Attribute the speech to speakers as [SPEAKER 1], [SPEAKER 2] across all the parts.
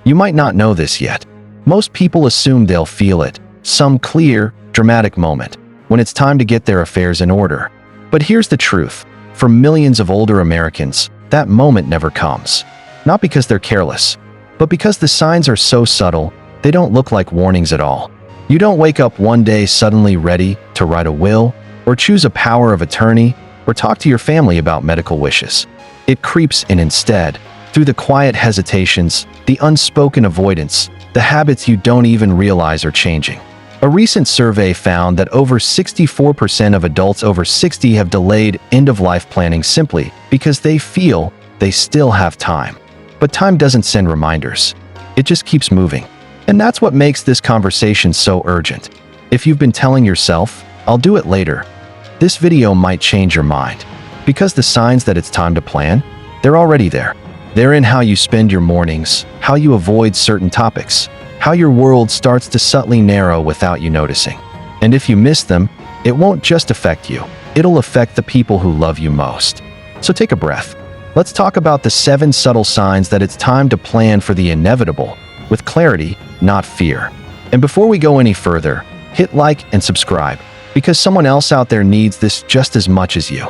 [SPEAKER 1] You might not know this yet. Most people assume they'll feel it, some clear, dramatic moment, when it's time to get their affairs in order. But here's the truth. For millions of older Americans, that moment never comes. Not because they're careless, but because the signs are so subtle, they don't look like warnings at all. You don't wake up one day suddenly ready to write a will, or choose a power of attorney, or talk to your family about medical wishes. It creeps in instead, through the quiet hesitations, the unspoken avoidance, the habits you don't even realize are changing. A recent survey found that over 64% of adults over 60 have delayed end-of-life planning simply because they feel they still have time. But time doesn't send reminders. It just keeps moving. And that's what makes this conversation so urgent. If you've been telling yourself, "I'll do it later," this video might change your mind. Because the signs that it's time to plan, they're already there. They're in how you spend your mornings, how you avoid certain topics, how your world starts to subtly narrow without you noticing. And if you miss them, it won't just affect you. It'll affect the people who love you most. So take a breath. Let's talk about the 7 subtle signs that it's time to plan for the inevitable, with clarity, not fear. And before we go any further, hit like and subscribe, because someone else out there needs this just as much as you.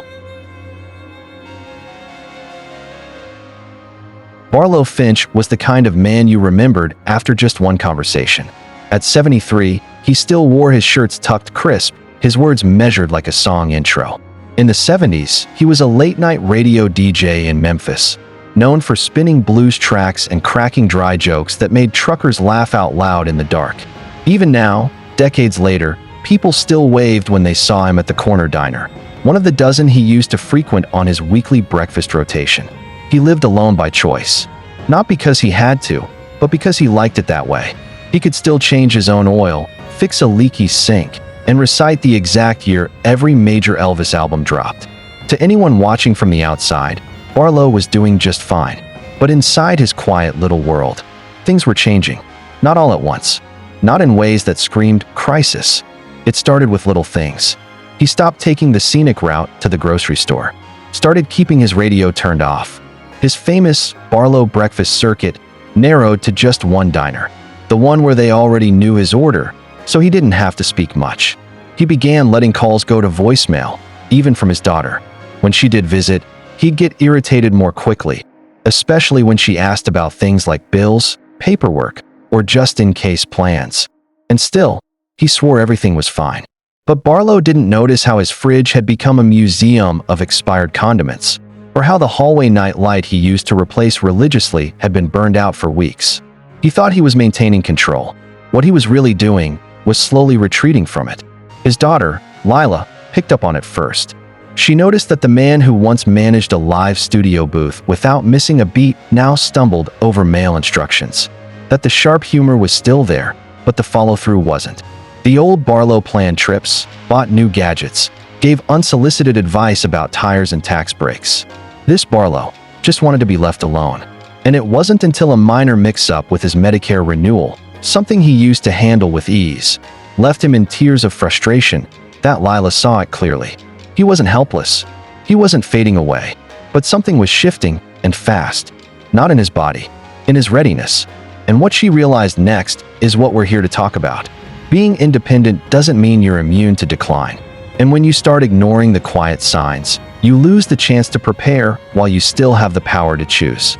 [SPEAKER 1] Barlowe Finch was the kind of man you remembered after just one conversation. At 73, he still wore his shirts tucked crisp, his words measured like a song intro. In the 70s, he was a late-night radio DJ in Memphis, known for spinning blues tracks and cracking dry jokes that made truckers laugh out loud in the dark. Even now, decades later, people still waved when they saw him at the corner diner, one of the dozen he used to frequent on his weekly breakfast rotation. He lived alone by choice, not because he had to, but because he liked it that way. He could still change his own oil, fix a leaky sink, and recite the exact year every major Elvis album dropped. To anyone watching from the outside, Barlowe was doing just fine. But inside his quiet little world, things were changing. Not all at once. Not in ways that screamed crisis. It started with little things. He stopped taking the scenic route to the grocery store, started keeping his radio turned off. His famous Barlowe breakfast circuit narrowed to just one diner, the one where they already knew his order, so he didn't have to speak much. He began letting calls go to voicemail, even from his daughter. When she did visit, he'd get irritated more quickly, especially when she asked about things like bills, paperwork, or just-in-case plans. And still, he swore everything was fine. But Barlowe didn't notice how his fridge had become a museum of expired condiments, or how the hallway night light he used to replace religiously had been burned out for weeks. He thought he was maintaining control. What he was really doing was slowly retreating from it. His daughter, Lila, picked up on it first. She noticed that the man who once managed a live studio booth without missing a beat now stumbled over mail instructions. That the sharp humor was still there, but the follow-through wasn't. The old Barlowe planned trips, bought new gadgets, gave unsolicited advice about tires and tax breaks. This Barlowe just wanted to be left alone. And it wasn't until a minor mix-up with his Medicare renewal, something he used to handle with ease, left him in tears of frustration, that Lila saw it clearly. He wasn't helpless. He wasn't fading away. But something was shifting, and fast. Not in his body, in his readiness. And what she realized next is what we're here to talk about. Being independent doesn't mean you're immune to decline. And when you start ignoring the quiet signs, you lose the chance to prepare while you still have the power to choose.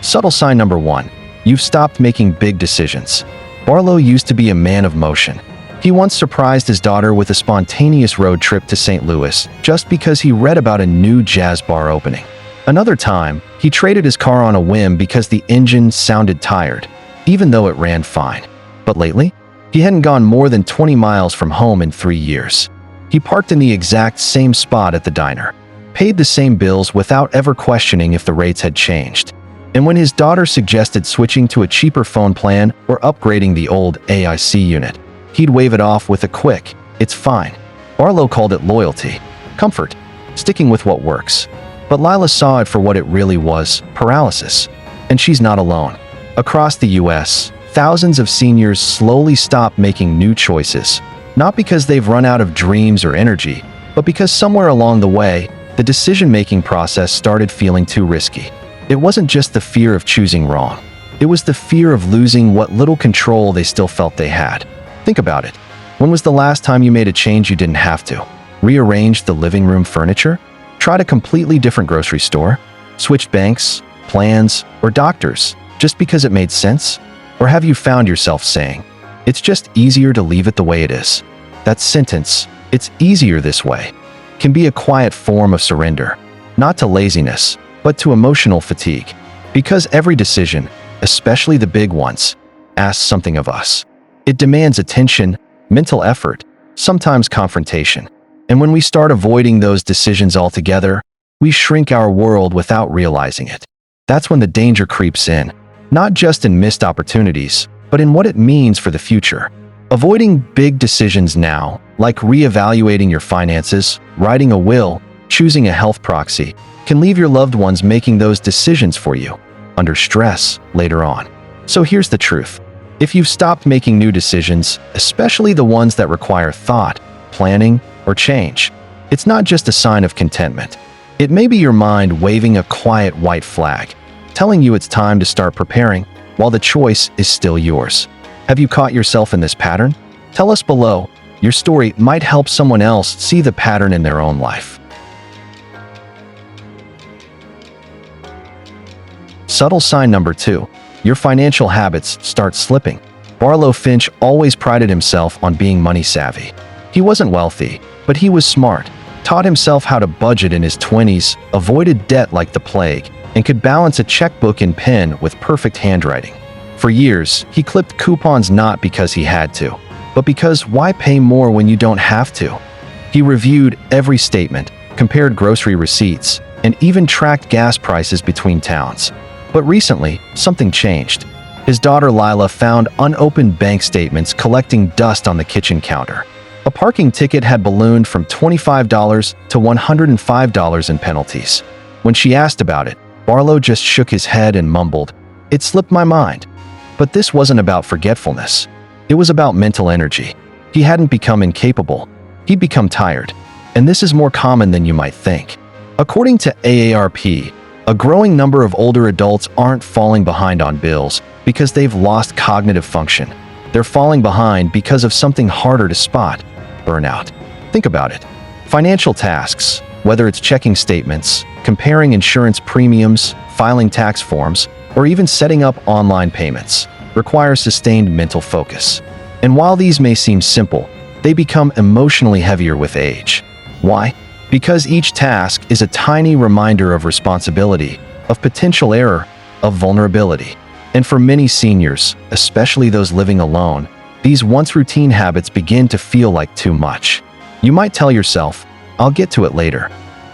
[SPEAKER 1] Subtle sign number 1. You've stopped making big decisions. Barlowe used to be a man of motion. He once surprised his daughter with a spontaneous road trip to St. Louis just because he read about a new jazz bar opening. Another time, he traded his car on a whim because the engine sounded tired, even though it ran fine. But lately, he hadn't gone more than 20 miles from home in 3 years. He parked in the exact same spot at the diner, paid the same bills without ever questioning if the rates had changed. And when his daughter suggested switching to a cheaper phone plan or upgrading the old AIC unit, he'd wave it off with a quick, "It's fine." Barlowe called it loyalty, comfort, sticking with what works. But Lila saw it for what it really was, paralysis. And she's not alone. Across the US, thousands of seniors slowly stop making new choices, not because they've run out of dreams or energy, but because somewhere along the way, the decision-making process started feeling too risky. It wasn't just the fear of choosing wrong. It was the fear of losing what little control they still felt they had. Think about it. When was the last time you made a change you didn't have to? Rearranged the living room furniture? Tried a completely different grocery store? Switched banks, plans, or doctors just because it made sense? Or have you found yourself saying, "It's just easier to leave it the way it is"? That sentence, "it's easier this way," can be a quiet form of surrender, not to laziness, but to emotional fatigue. Because every decision, especially the big ones, asks something of us. It demands attention, mental effort, sometimes confrontation. And when we start avoiding those decisions altogether, we shrink our world without realizing it. That's when the danger creeps in, not just in missed opportunities, but in what it means for the future. Avoiding big decisions now, like reevaluating your finances, writing a will, choosing a health proxy, can leave your loved ones making those decisions for you, under stress later on. So here's the truth. If you've stopped making new decisions, especially the ones that require thought, planning, or change, it's not just a sign of contentment. It may be your mind waving a quiet white flag, telling you it's time to start preparing, while the choice is still yours. Have you caught yourself in this pattern? Tell us below. Your story might help someone else see the pattern in their own life. Subtle sign number 2. Your financial habits start slipping. Barlowe Finch always prided himself on being money savvy. He wasn't wealthy, but he was smart, taught himself how to budget in his 20s, avoided debt like the plague, and could balance a checkbook and pen with perfect handwriting. For years, he clipped coupons not because he had to, but because why pay more when you don't have to? He reviewed every statement, compared grocery receipts, and even tracked gas prices between towns. But recently, something changed. His daughter Lila found unopened bank statements collecting dust on the kitchen counter. A parking ticket had ballooned from $25 to $105 in penalties. When she asked about it, Barlowe just shook his head and mumbled, "It slipped my mind." But this wasn't about forgetfulness. It was about mental energy. He hadn't become incapable. He'd become tired. And this is more common than you might think. According to AARP, a growing number of older adults aren't falling behind on bills because they've lost cognitive function. They're falling behind because of something harder to spot: burnout. Think about it. Financial tasks, whether it's checking statements, comparing insurance premiums, filing tax forms, or even setting up online payments, require sustained mental focus. And while these may seem simple, they become emotionally heavier with age. Why? Because each task is a tiny reminder of responsibility, of potential error, of vulnerability. And for many seniors, especially those living alone, these once routine habits begin to feel like too much. You might tell yourself, "I'll get to it later,"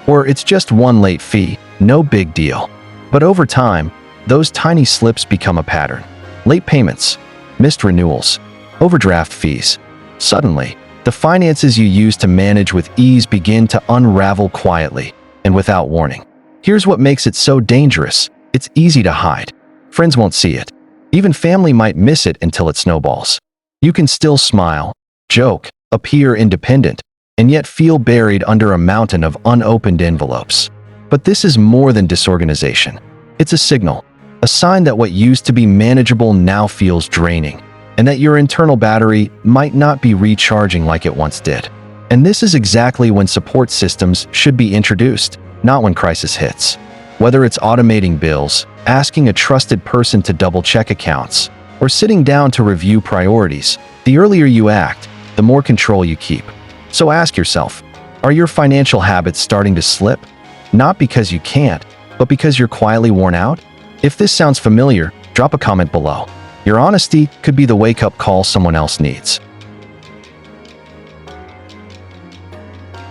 [SPEAKER 1] or "It's just one late fee, no big deal." But over time, those tiny slips become a pattern. Late payments, missed renewals, overdraft fees. Suddenly, the finances you used to manage with ease begin to unravel quietly and without warning. Here's what makes it so dangerous. It's easy to hide. Friends won't see it. Even family might miss it until it snowballs. You can still smile, joke, appear independent, and yet feel buried under a mountain of unopened envelopes. But this is more than disorganization. It's a signal, a sign that what used to be manageable now feels draining, and that your internal battery might not be recharging like it once did. And this is exactly when support systems should be introduced, not when crisis hits. Whether it's automating bills, asking a trusted person to double-check accounts, or sitting down to review priorities, the earlier you act, the more control you keep. So ask yourself, are your financial habits starting to slip? Not because you can't, but because you're quietly worn out? If this sounds familiar, drop a comment below. Your honesty could be the wake-up call someone else needs.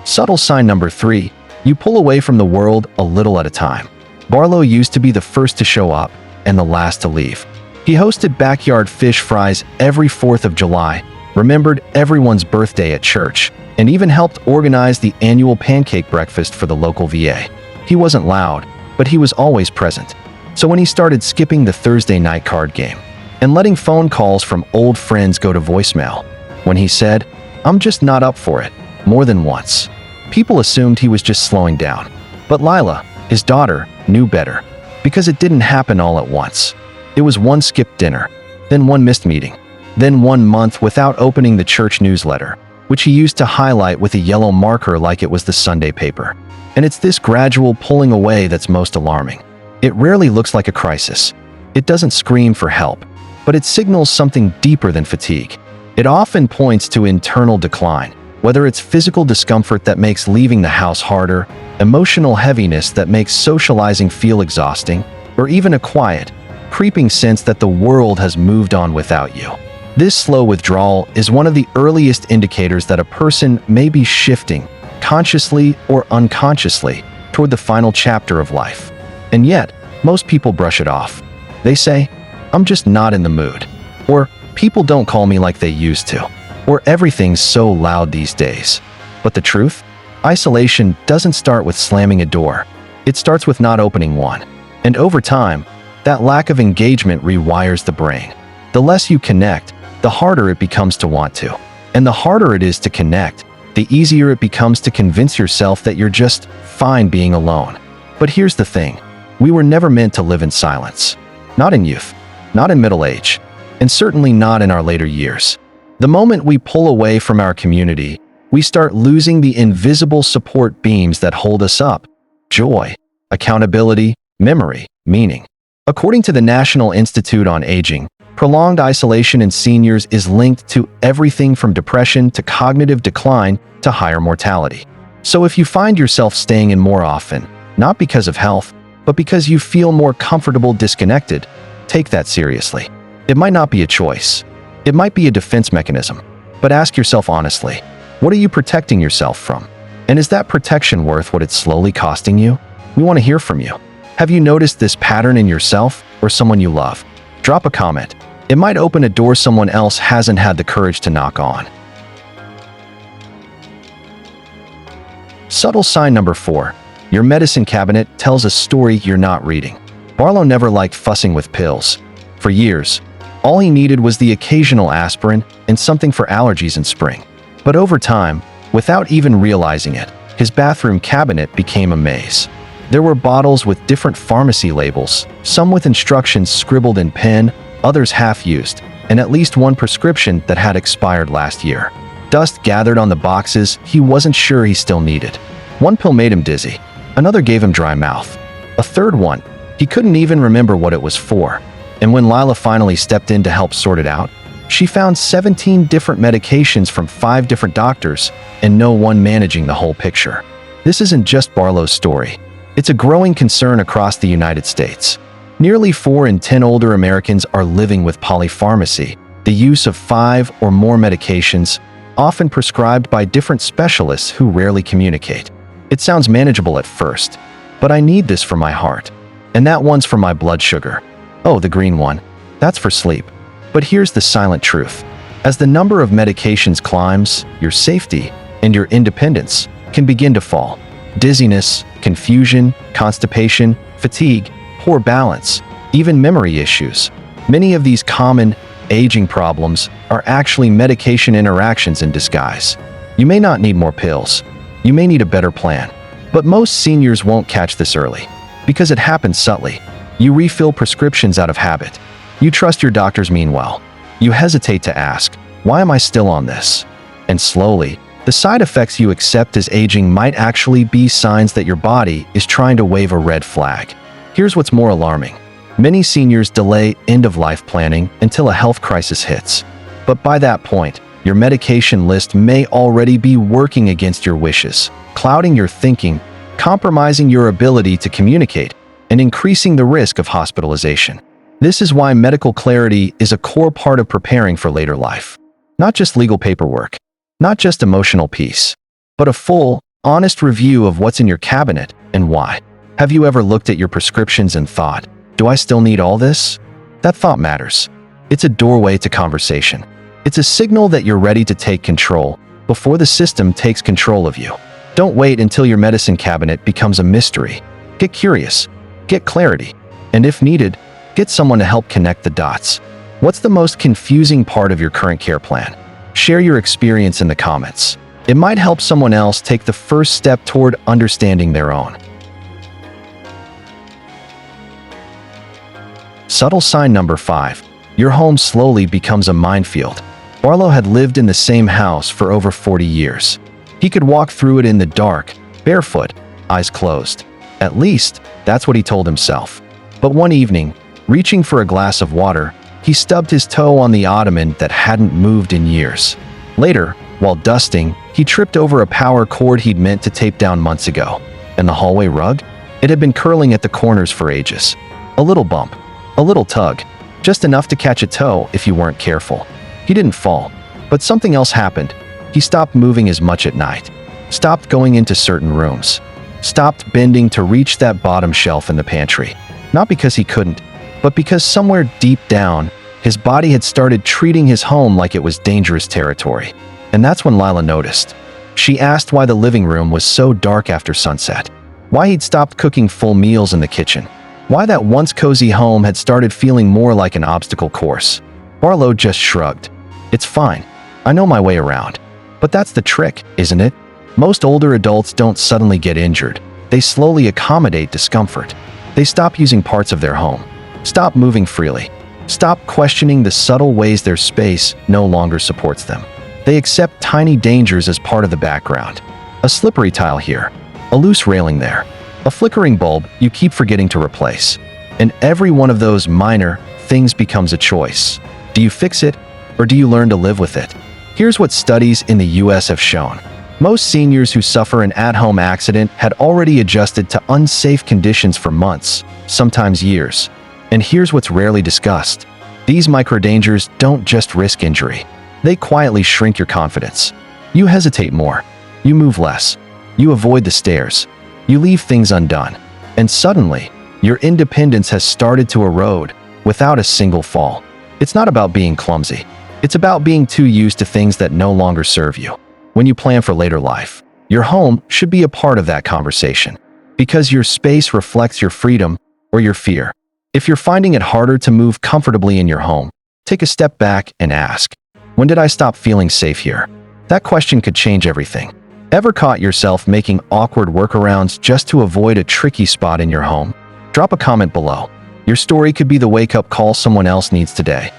[SPEAKER 1] Subtle sign number 3. You pull away from the world a little at a time. Barlowe used to be the first to show up and the last to leave. He hosted backyard fish fries every 4th of July, remembered everyone's birthday at church, and even helped organize the annual pancake breakfast for the local VA. He wasn't loud, but he was always present. So when he started skipping the Thursday night card game and letting phone calls from old friends go to voicemail, when he said, "I'm just not up for it," more than once, people assumed he was just slowing down. But Lila, his daughter, knew better, because it didn't happen all at once. It was one skipped dinner, then one missed meeting, then 1 month without opening the church newsletter, which he used to highlight with a yellow marker like it was the Sunday paper. And it's this gradual pulling away that's most alarming. It rarely looks like a crisis. It doesn't scream for help, but it signals something deeper than fatigue. It often points to internal decline, whether it's physical discomfort that makes leaving the house harder, emotional heaviness that makes socializing feel exhausting, or even a quiet, creeping sense that the world has moved on without you. This slow withdrawal is one of the earliest indicators that a person may be shifting, consciously or unconsciously, toward the final chapter of life. And yet, most people brush it off. They say, "I'm just not in the mood," or "people don't call me like they used to," or "everything's so loud these days." But the truth? Isolation doesn't start with slamming a door. It starts with not opening one. And over time, that lack of engagement rewires the brain. The less you connect, the harder it becomes to want to. And the harder it is to connect, the easier it becomes to convince yourself that you're just fine being alone. But here's the thing. We were never meant to live in silence. Not in youth, not in middle age, and certainly not in our later years. The moment we pull away from our community, we start losing the invisible support beams that hold us up: joy, accountability, memory, meaning. According to the National Institute on Aging, prolonged isolation in seniors is linked to everything from depression to cognitive decline to higher mortality. So if you find yourself staying in more often, not because of health, but because you feel more comfortable disconnected, take that seriously. It might not be a choice. It might be a defense mechanism. But ask yourself honestly, what are you protecting yourself from? And is that protection worth what it's slowly costing you? We want to hear from you. Have you noticed this pattern in yourself or someone you love? Drop a comment. It might open a door someone else hasn't had the courage to knock on. Subtle sign number 4. Your medicine cabinet tells a story you're not reading. Barlowe never liked fussing with pills. For years, all he needed was the occasional aspirin and something for allergies in spring. But over time, without even realizing it, his bathroom cabinet became a maze. There were bottles with different pharmacy labels, some with instructions scribbled in pen, others half-used, and at least one prescription that had expired last year. Dust gathered on the boxes he wasn't sure he still needed. One pill made him dizzy. Another gave him dry mouth. A third one, he couldn't even remember what it was for. And when Lila finally stepped in to help sort it out, she found 17 different medications from 5 different doctors and no one managing the whole picture. This isn't just Barlowe's story. It's a growing concern across the United States. Nearly 4 in 10 older Americans are living with polypharmacy, the use of 5 or more medications, often prescribed by different specialists who rarely communicate. It sounds manageable at first, but I need this for my heart. And that one's for my blood sugar. Oh, the green one. That's for sleep. But here's the silent truth. As the number of medications climbs, your safety and your independence can begin to fall. Dizziness, confusion, constipation, fatigue, poor balance, even memory issues. Many of these common aging problems are actually medication interactions in disguise. You may not need more pills. You may need a better plan. But most seniors won't catch this early, because it happens subtly. You refill prescriptions out of habit. You trust your doctors mean well. You hesitate to ask, why am I still on this? And slowly, the side effects you accept as aging might actually be signs that your body is trying to wave a red flag. Here's what's more alarming. Many seniors delay end-of-life planning until a health crisis hits. But by that point, your medication list may already be working against your wishes, clouding your thinking, compromising your ability to communicate, and increasing the risk of hospitalization. This is why medical clarity is a core part of preparing for later life. Not just legal paperwork, not just emotional peace, but a full, honest review of what's in your cabinet and why. Have you ever looked at your prescriptions and thought, do I still need all this? That thought matters. It's a doorway to conversation. It's a signal that you're ready to take control before the system takes control of you. Don't wait until your medicine cabinet becomes a mystery. Get curious, get clarity, and if needed, get someone to help connect the dots. What's the most confusing part of your current care plan? Share your experience in the comments. It might help someone else take the first step toward understanding their own. Subtle sign number 5. Your home slowly becomes a minefield. Barlowe had lived in the same house for over 40 years. He could walk through it in the dark, barefoot, eyes closed. At least, that's what he told himself. But one evening, reaching for a glass of water, he stubbed his toe on the ottoman that hadn't moved in years. Later, while dusting, he tripped over a power cord he'd meant to tape down months ago. And the hallway rug? It had been curling at the corners for ages. A little bump, a little tug, just enough to catch a toe if you weren't careful. He didn't fall, but something else happened. He stopped moving as much at night, stopped going into certain rooms, stopped bending to reach that bottom shelf in the pantry. Not because he couldn't, but because somewhere deep down, his body had started treating his home like it was dangerous territory. And that's when Lila noticed. She asked why the living room was so dark after sunset, why he'd stopped cooking full meals in the kitchen, why that once cozy home had started feeling more like an obstacle course. Barlowe just shrugged. It's fine. I know my way around. But that's the trick, isn't it? Most older adults don't suddenly get injured. They slowly accommodate discomfort. They stop using parts of their home, stop moving freely, stop questioning the subtle ways their space no longer supports them. They accept tiny dangers as part of the background. A slippery tile here, a loose railing there, a flickering bulb you keep forgetting to replace. And every one of those minor things becomes a choice. Do you fix it, or do you learn to live with it? Here's what studies in the US have shown. Most seniors who suffer an at-home accident had already adjusted to unsafe conditions for months, sometimes years. And here's what's rarely discussed. These microdangers don't just risk injury. They quietly shrink your confidence. You hesitate more. You move less. You avoid the stairs. You leave things undone. And suddenly, your independence has started to erode without a single fall. It's not about being clumsy. It's about being too used to things that no longer serve you. When you plan for later life, your home should be a part of that conversation, because your space reflects your freedom or your fear. If you're finding it harder to move comfortably in your home, take a step back and ask, when did I stop feeling safe here? That question could change everything. Ever caught yourself making awkward workarounds just to avoid a tricky spot in your home? Drop a comment below. Your story could be the wake-up call someone else needs today.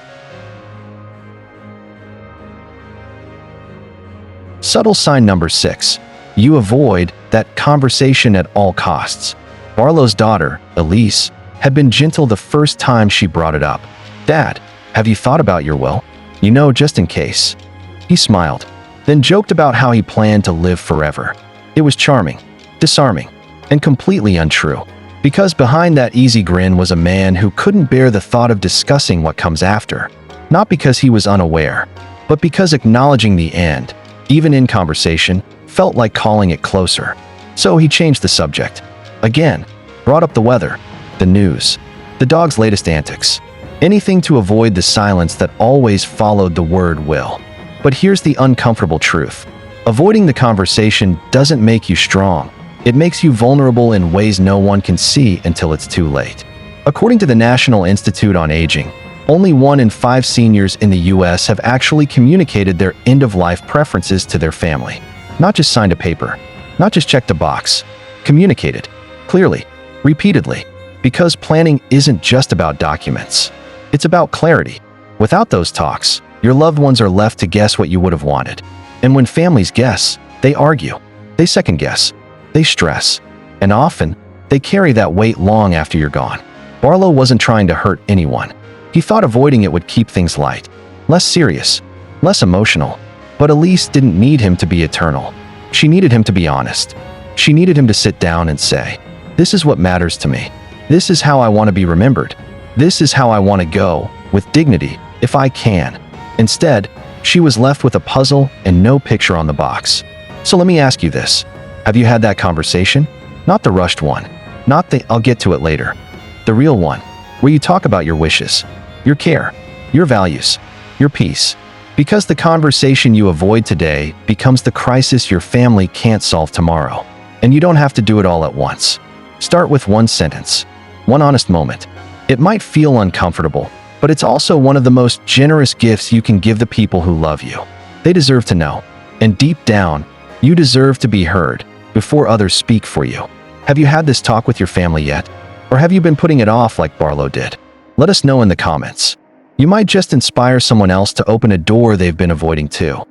[SPEAKER 1] Subtle sign number 6. You avoid that conversation at all costs. Barlowe's daughter, Elise, had been gentle the first time she brought it up. Dad, have you thought about your will? You know, just in case. He smiled, then joked about how he planned to live forever. It was charming, disarming, and completely untrue. Because behind that easy grin was a man who couldn't bear the thought of discussing what comes after. Not because he was unaware, but because acknowledging the end, even in conversation, felt like calling it closer. So he changed the subject. Again, brought up the weather, the news, the dog's latest antics. Anything to avoid the silence that always followed the word will. But here's the uncomfortable truth. Avoiding the conversation doesn't make you strong. It makes you vulnerable in ways no one can see until it's too late. According to the National Institute on Aging, only 1 in 5 seniors in the US have actually communicated their end-of-life preferences to their family. Not just signed a paper, not just checked a box. Communicated, clearly, repeatedly. Because planning isn't just about documents. It's about clarity. Without those talks, your loved ones are left to guess what you would have wanted. And when families guess, they argue, they second-guess, they stress, and often, they carry that weight long after you're gone. Barlowe wasn't trying to hurt anyone. He thought avoiding it would keep things light, less serious, less emotional. But Elise didn't need him to be eternal. She needed him to be honest. She needed him to sit down and say, this is what matters to me. This is how I want to be remembered. This is how I want to go, with dignity, if I can. Instead, she was left with a puzzle and no picture on the box. So let me ask you this. Have you had that conversation? Not the rushed one. Not the I'll get to it later. The real one, where you talk about your wishes, your care, your values, your peace. Because the conversation you avoid today becomes the crisis your family can't solve tomorrow. And you don't have to do it all at once. Start with one sentence, one honest moment. It might feel uncomfortable, but it's also one of the most generous gifts you can give the people who love you. They deserve to know. And deep down, you deserve to be heard before others speak for you. Have you had this talk with your family yet? Or have you been putting it off like Barlowe did? Let us know in the comments. You might just inspire someone else to open a door they've been avoiding too.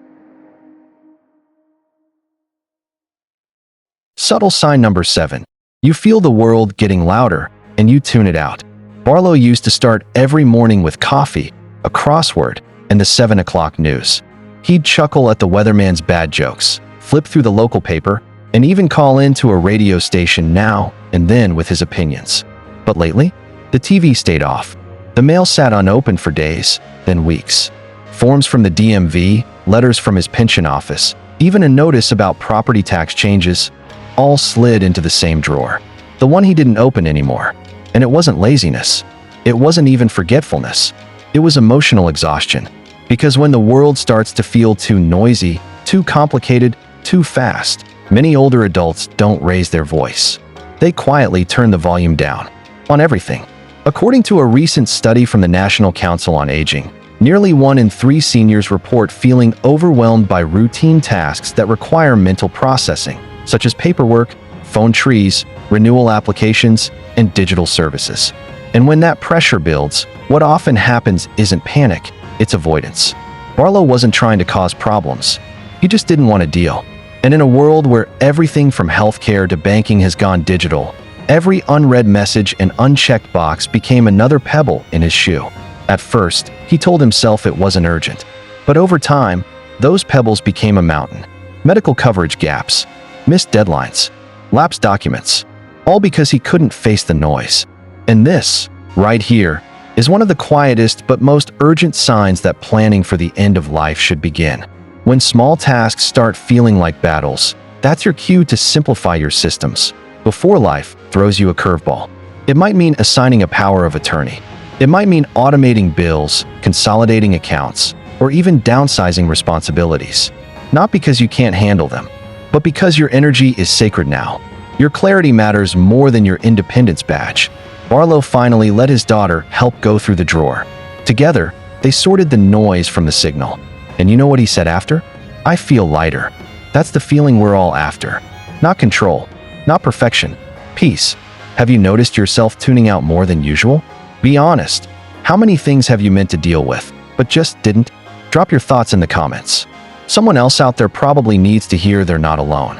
[SPEAKER 1] Subtle sign number 7. You feel the world getting louder, and you tune it out. Barlowe used to start every morning with coffee, a crossword, and the 7 o'clock news. He'd chuckle at the weatherman's bad jokes, flip through the local paper, and even call into a radio station now and then with his opinions. But lately, the TV stayed off. The mail sat unopened for days, then weeks. Forms from the DMV, letters from his pension office, even a notice about property tax changes, all slid into the same drawer. The one he didn't open anymore. And it wasn't laziness. It wasn't even forgetfulness. It was emotional exhaustion. Because when the world starts to feel too noisy, too complicated, too fast, many older adults don't raise their voice. They quietly turn the volume down. On everything. According to a recent study from the National Council on Aging, nearly 1 in 3 seniors report feeling overwhelmed by routine tasks that require mental processing, such as paperwork, phone trees, renewal applications, and digital services. And when that pressure builds, what often happens isn't panic, it's avoidance. Barlowe wasn't trying to cause problems. He just didn't want to deal. And in a world where everything from healthcare to banking has gone digital, every unread message and unchecked box became another pebble in his shoe. At first, he told himself it wasn't urgent. But over time, those pebbles became a mountain. Medical coverage gaps, missed deadlines, lapsed documents, all because he couldn't face the noise. And this, right here, is one of the quietest but most urgent signs that planning for the end of life should begin. When small tasks start feeling like battles, that's your cue to simplify your systems before life throws you a curveball. It might mean assigning a power of attorney. It might mean automating bills, consolidating accounts, or even downsizing responsibilities. Not because you can't handle them, but because your energy is sacred now. Your clarity matters more than your independence badge. Barlowe finally let his daughter help go through the drawer. Together, they sorted the noise from the signal. And you know what he said after? "I feel lighter." That's the feeling we're all after. Not control, not perfection, peace. Have you noticed yourself tuning out more than usual? Be honest. How many things have you meant to deal with, but just didn't? Drop your thoughts in the comments. Someone else out there probably needs to hear they're not alone.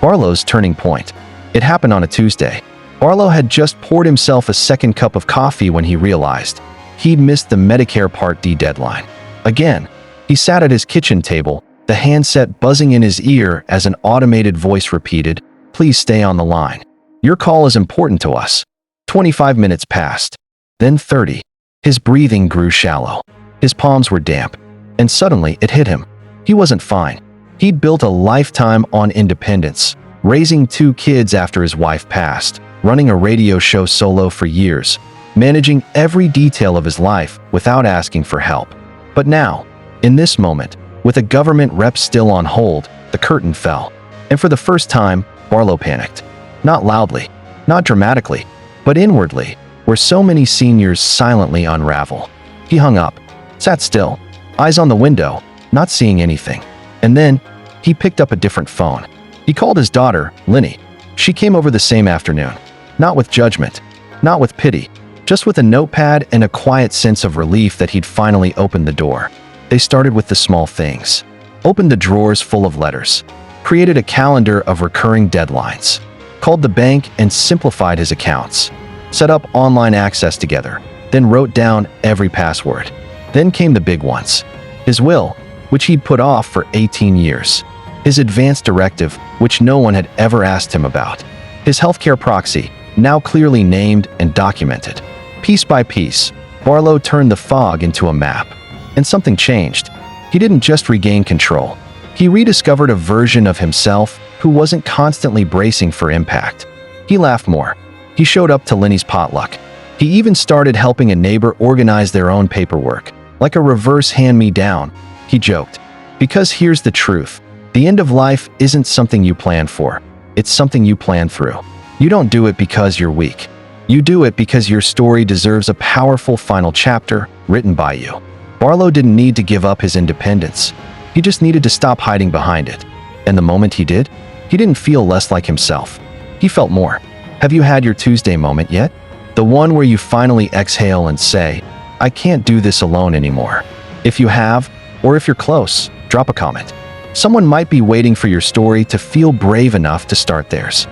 [SPEAKER 1] Barlowe's turning point. It happened on a Tuesday. Barlowe had just poured himself a second cup of coffee when he realized he'd missed the Medicare Part D deadline. Again, he sat at his kitchen table, the handset buzzing in his ear as an automated voice repeated, "Please stay on the line. Your call is important to us." 25 minutes passed. Then 30. His breathing grew shallow. His palms were damp. And suddenly it hit him. He wasn't fine. He'd built a lifetime on independence, raising 2 kids after his wife passed, running a radio show solo for years, managing every detail of his life without asking for help. But now, in this moment, with a government rep still on hold, the curtain fell. And for the first time, Barlowe panicked. Not loudly, not dramatically, but inwardly, where so many seniors silently unravel. He hung up, sat still, eyes on the window, not seeing anything. And then, he picked up a different phone. He called his daughter, Linny. She came over the same afternoon. Not with judgment, not with pity, just with a notepad and a quiet sense of relief that he'd finally opened the door. They started with the small things. Opened the drawers full of letters. Created a calendar of recurring deadlines. Called the bank and simplified his accounts. Set up online access together, then wrote down every password. Then came the big ones. His will, which he'd put off for 18 years. His advance directive, which no one had ever asked him about. His healthcare proxy, now clearly named and documented. Piece by piece, Barlowe turned the fog into a map. And something changed. He didn't just regain control. He rediscovered a version of himself who wasn't constantly bracing for impact. He laughed more. He showed up to Linny's potluck. He even started helping a neighbor organize their own paperwork, like a reverse hand-me-down. He joked, "Because here's the truth. The end of life isn't something you plan for. It's something you plan through. You don't do it because you're weak. You do it because your story deserves a powerful final chapter written by you." Barlowe didn't need to give up his independence. He just needed to stop hiding behind it. And the moment he did, he didn't feel less like himself. He felt more. Have you had your Tuesday moment yet? The one where you finally exhale and say, I can't do this alone anymore. If you have, or if you're close, drop a comment. Someone might be waiting for your story to feel brave enough to start theirs.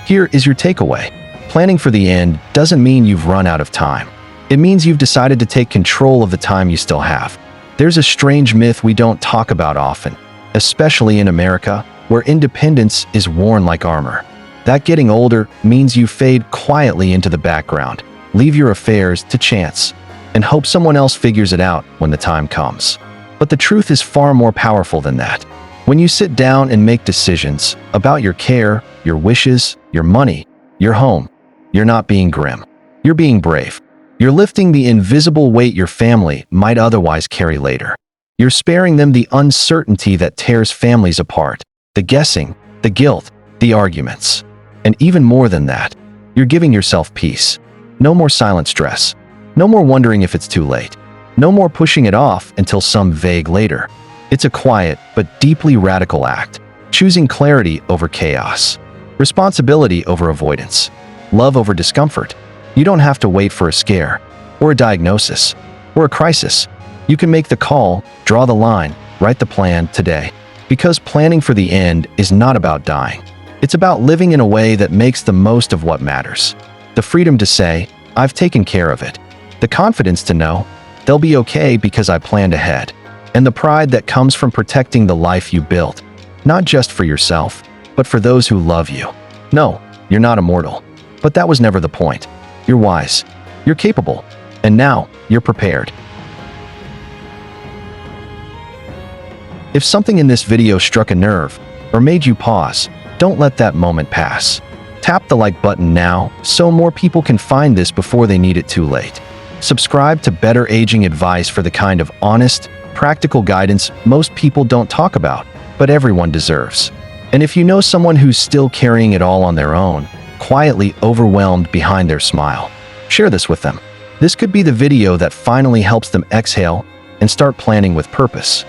[SPEAKER 1] Here is your takeaway. Planning for the end doesn't mean you've run out of time. It means you've decided to take control of the time you still have. There's a strange myth we don't talk about often, especially in America, where independence is worn like armor. That getting older means you fade quietly into the background, leave your affairs to chance, and hope someone else figures it out when the time comes. But the truth is far more powerful than that. When you sit down and make decisions about your care, your wishes, your money, your home, you're not being grim. You're being brave. You're lifting the invisible weight your family might otherwise carry later. You're sparing them the uncertainty that tears families apart, the guessing, the guilt, the arguments. And even more than that, you're giving yourself peace. No more silent stress. No more wondering if it's too late. No more pushing it off until some vague later. It's a quiet but deeply radical act, choosing clarity over chaos, responsibility over avoidance, love over discomfort. You don't have to wait for a scare, or a diagnosis, or a crisis. You can make the call, draw the line, write the plan today. Because planning for the end is not about dying. It's about living in a way that makes the most of what matters. The freedom to say, I've taken care of it. The confidence to know, they'll be okay because I planned ahead. And the pride that comes from protecting the life you built, not just for yourself, but for those who love you. No, you're not immortal. But that was never the point. You're wise. You're capable. And now, you're prepared. If something in this video struck a nerve, or made you pause, don't let that moment pass. Tap the like button now so more people can find this before they need it too late. Subscribe to Better Aging Advice for the kind of honest, practical guidance most people don't talk about, but everyone deserves. And if you know someone who's still carrying it all on their own, quietly overwhelmed behind their smile, share this with them. This could be the video that finally helps them exhale and start planning with purpose.